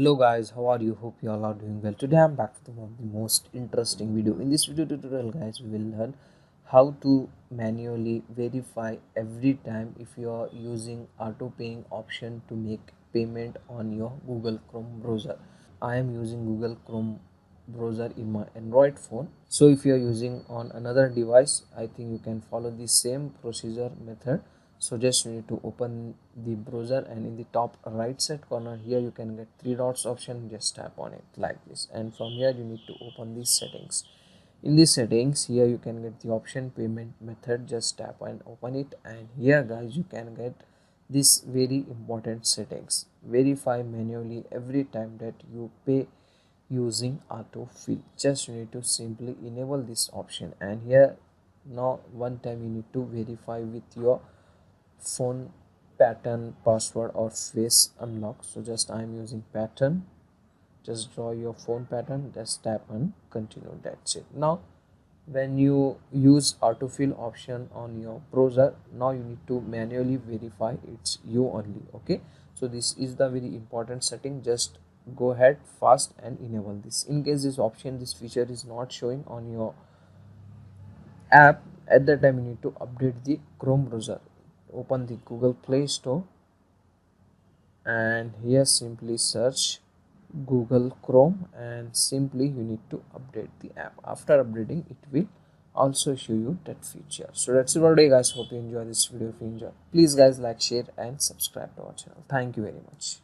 Hello guys, how are you? Hope you all are doing well. Today I'm back with one of the most interesting video. In this video tutorial guys, we will learn how to manually verify every time if you are using auto paying option to make payment on your Google Chrome browser. I am using Google Chrome browser in my Android phone. So if you are using on another device, I think you can follow the same procedure method. So just you need to open the browser, and in the top right side corner here you can get three dots option. Just tap on it like this, and from here you need to open these settings. In these settings here you can get the option payment method. Just tap and open it, and here guys you can get this very important settings: verify manually every time that you pay using autofill. Just you need to simply enable this option, and here now one time you need to verify with your phone pattern, password or face unlock. So just I am using pattern. Just draw your phone pattern, just tap and continue. That's it. Now when you use autofill option on your browser, now you need to manually verify it's you only. Okay, so this is the very important setting. Just go ahead fast and enable this. In case this option, this feature is not showing on your app, at that time you need to update the Chrome browser. Open the Google Play Store, and here simply search Google Chrome, and simply you need to update the app. After updating, it will also show you that feature. So that's it for today guys. Hope you enjoy this video. If you enjoy, please guys like, share and subscribe to our channel. Thank you very much.